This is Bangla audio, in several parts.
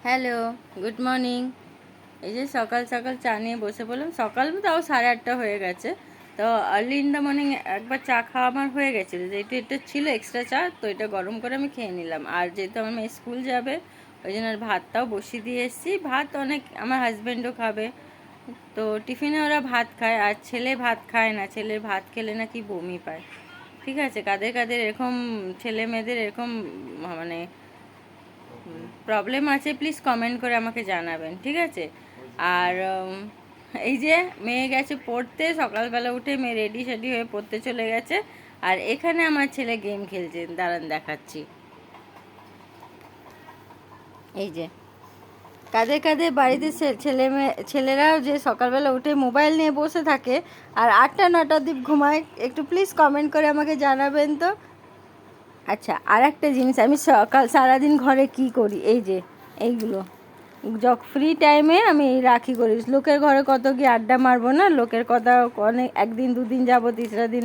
Hello, good morning. এই যে সকাল সকাল চা নিয়ে বসে পড়লাম। সকাল তাও 8:30 হয়ে গেছে। তো আর্লি ইন দ্য মর্নিং একবার চা খাওয়া আমার হয়ে গেছিলো, যেহেতু এটা ছিল এক্সট্রা চা, তো এটা গরম করে আমি খেয়ে নিলাম। আর যেহেতু আমার মেয়ে স্কুল যাবে, ওই জন্য আর ভাতটাও বসিয়ে দিয়ে এসেছি। ভাত অনেক আমার হাজব্যান্ডও খাবে, তো টিফিনে ওরা ভাত খায়। আর ছেলে ভাত খায় না, ছেলের ভাত খেলে নাকি বমি পায়। ঠিক আছে, কাদের কাদের এরকম ছেলে মেয়েদের এরকম মানে প্রবলেম আছে, প্লিজ কমেন্ট করে আমাকে জানাবেন, ঠিক আছে। আর এই যে মেয়ে গেছে পড়তে, সকালবেলা উঠে মেয়ে রেডি সেডি হয়ে পড়তে চলে গেছে। আর এখানে আমার ছেলে গেম খেলছে, দাঁড়ান দেখাচ্ছি। এই যে কাদের কাদের বাড়িতে ছেলেরাও যে সকালবেলা উঠে মোবাইল নিয়ে বসে থাকে আর 8টা 9টা অবধি ঘুমায়, একটু প্লিজ কমেন্ট করে আমাকে জানাবেন তো। আচ্ছা, আর একটা জিনিস, আমি সকাল সারাদিন ঘরে কি করি, এই যে এইগুলো ফ্রি টাইমে আমি এই রাখি করি। লোকের ঘরে কত কি আড্ডা মারবো না, লোকের কথা অনেক একদিন দুদিন যাবো, তিসরা দিন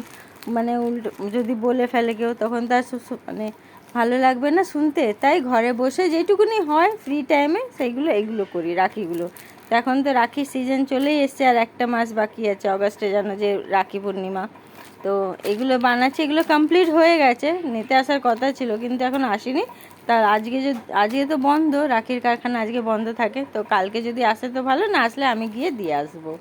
মানে উল্টো যদি বলে ফেলে কেউ, তখন তার মানে ভালো লাগবে না শুনতে। তাই ঘরে বসে যেটুকুনি হয় ফ্রি টাইমে সেইগুলো এইগুলো করি, রাখিগুলো। তো এখন তো রাখির সিজন চলেই এসছে, আর একটা মাস বাকি আছে, অগাস্টে জানো যে রাখি পূর্ণিমা। তো এগুলো বানাচ্ছি, এগুলো কমপ্লিট হয়ে গেছে, নিতে আসার কথা ছিল কিন্তু এখন আসেনি। তার আজকে তো বন্ধ, রাখির কারখানা আজকে বন্ধ থাকে, তো কালকে যদি আসে তো ভালো, না আসলে আমি গিয়ে দিয়ে আসবো।